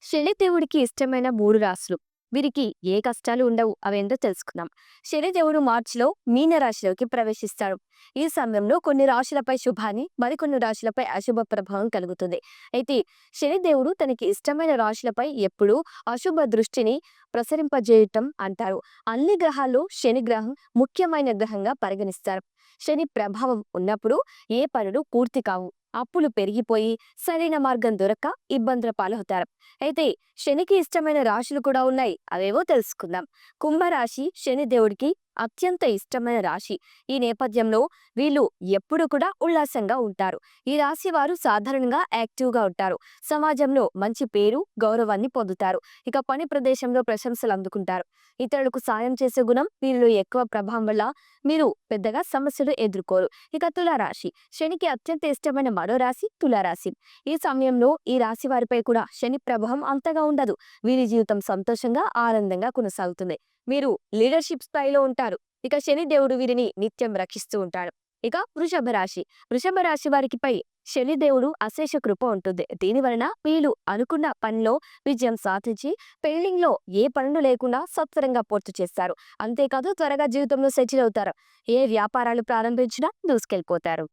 శనిదేవుడికి ఇష్టమైన 3 రాశులు. వీరికి ఏ కష్టాలు ఉండవు. అవేంటో తెలుసుకుందాం. శనిదేవుడు మార్చిలో మీన రాశిలోకి ప్రవేశిస్తాడు. ఈ సమయంలో కొన్ని రాశులపై శుభాన్ని, మరికొన్ని రాశులపై అశుభ ప్రభావం కలుగుతుంది. అయితే శనిదేవుడు తనకి ఇష్టమైన రాశులపై ఎప్పుడూ అశుభ దృష్టిని ప్రసరింపజేయటం అంటారు. అన్ని గ్రహాల్లో శని గ్రహం ముఖ్యమైన గ్రహంగా పరిగణిస్తారు. శని ప్రభావం ఉన్నప్పుడు ఏ పనులు పూర్తి కావు. అప్పులు పెరిగిపోయి సరైన మార్గం దొరక్క ఇబ్బందుల పాలవుతారు. అయితే శనికి ఇష్టమైన రాశులు కూడా ఉన్నాయి. అవేవో తెలుసుకుందాం. కుంభరాశి శని దేవుడికి అత్యంత ఇష్టమైన రాశి. ఈ నేపథ్యంలో వీళ్ళు ఎప్పుడు కూడా ఉల్లాసంగా ఉంటారు. ఈ రాశి వారు సాధారణంగా యాక్టివ్గా ఉంటారు. సమాజంలో మంచి పేరు, గౌరవాన్ని పొందుతారు. ఇక పని ప్రదేశంలో ప్రశంసలు అందుకుంటారు. ఇతరులకు సాయం చేసే గుణం వీరిలో ఎక్కువ ప్రభావం వల్ల మీరు పెద్దగా సమస్యలు ఎదుర్కోరు. ఇక తులారాశి శనికి అత్యంత ఇష్టమైన మరో రాశి తులారాశి. ఈ సమయంలో ఈ రాశి వారిపై కూడా శని ప్రభావం అంతగా ఉండదు. వీరి జీవితం సంతోషంగా, ఆనందంగా కొనసాగుతుంది. వీరు లీడర్షిప్ స్థాయిలో ఉంటారు. ఇక శని దేవుడు వీరిని నిత్యం రక్షిస్తూ ఉంటాడు. ఇక వృషభ రాశి వారికిపై శని దేవుడు అశేష కృప ఉంటుంది. దీని వలన వీళ్ళు అనుకున్న పనిలో విజయం సాధించి పెండింగ్ లో ఏ పనులు లేకుండా సత్వరంగా పూర్తి చేస్తారు. అంతేకాదు త్వరగా జీవితంలో సెటిల్ అవుతారు. ఏ వ్యాపారాలు ప్రారంభించినా దూసుకెళ్ళిపోతారు.